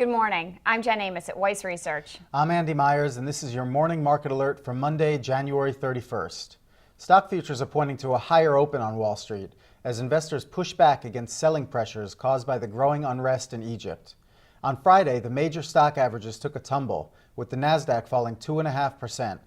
Good morning. I'm Jen Amos at Weiss Research. I'm Andy Myers, and this is your morning market alert for Monday, January 31st. Stock futures are pointing to a higher open on Wall Street as investors push back against selling pressures caused by the growing unrest in Egypt. On Friday, the major stock averages took a tumble, with the Nasdaq falling 2.5%.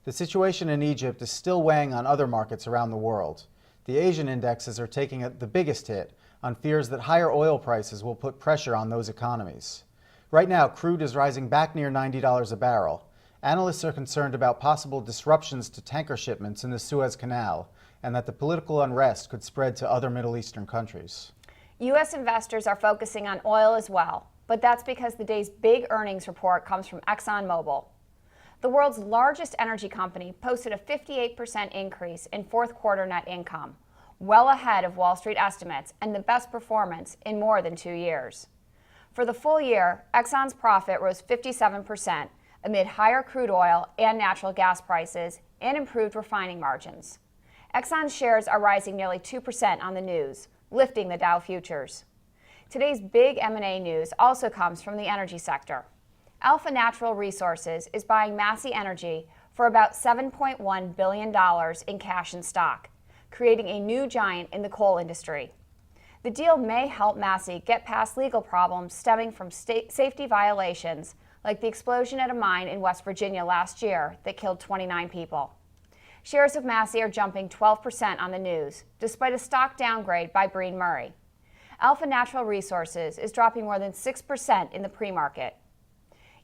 The situation in Egypt is still weighing on other markets around the world. The Asian indexes are taking the biggest hit on fears that higher oil prices will put pressure on those economies. Right now, crude is rising back near $90 a barrel. Analysts are concerned about possible disruptions to tanker shipments in the Suez Canal and that the political unrest could spread to other Middle Eastern countries. U.S. investors are focusing on oil as well, but that's because the day's big earnings report comes from Exxon Mobil. The world's largest energy company posted a 58% increase in fourth quarter net income, well ahead of Wall Street estimates and the best performance in more than 2 years. For the full year, Exxon's profit rose 57% amid higher crude oil and natural gas prices and improved refining margins. Exxon's shares are rising nearly 2% on the news, lifting the Dow futures. Today's big M&A news also comes from the energy sector. Alpha Natural Resources is buying Massey Energy for about $7.1 billion in cash and stock, creating a new giant in the coal industry. The deal may help Massey get past legal problems stemming from safety violations, like the explosion at a mine in West Virginia last year that killed 29 people. Shares of Massey are jumping 12% on the news, despite a stock downgrade by Breen Murray. Alpha Natural Resources is dropping more than 6% in the pre-market.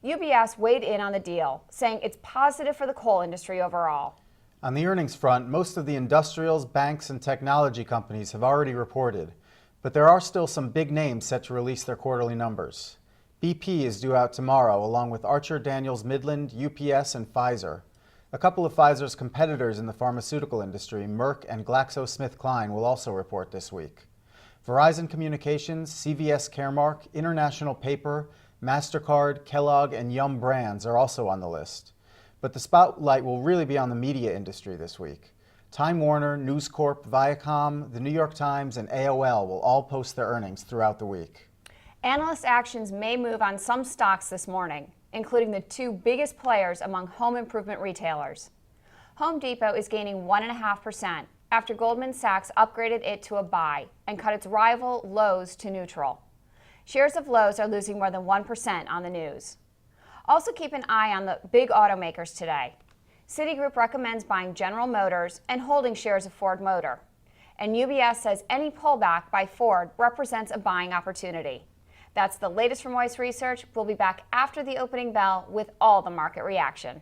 UBS weighed in on the deal, saying it's positive for the coal industry overall. On the earnings front, most of the industrials, banks, and technology companies have already reported, but there are still some big names set to release their quarterly numbers. BP is due out tomorrow, along with Archer Daniels Midland, UPS, and Pfizer. A couple of Pfizer's competitors in the pharmaceutical industry, Merck and GlaxoSmithKline, will also report this week. Verizon Communications, CVS Caremark, International Paper, MasterCard, Kellogg, and Yum Brands are also on the list. But the spotlight will really be on the media industry this week. Time Warner, News Corp, Viacom, The New York Times, and AOL will all post their earnings throughout the week. Analyst actions may move on some stocks this morning, including the two biggest players among home improvement retailers. Home Depot is gaining 1.5% after Goldman Sachs upgraded it to a buy and cut its rival Lowe's to neutral. Shares of Lowe's are losing more than 1% on the news. Also keep an eye on the big automakers today. Citigroup recommends buying General Motors and holding shares of Ford Motor. And UBS says any pullback by Ford represents a buying opportunity. That's the latest from Weiss Research. We'll be back after the opening bell with all the market reaction.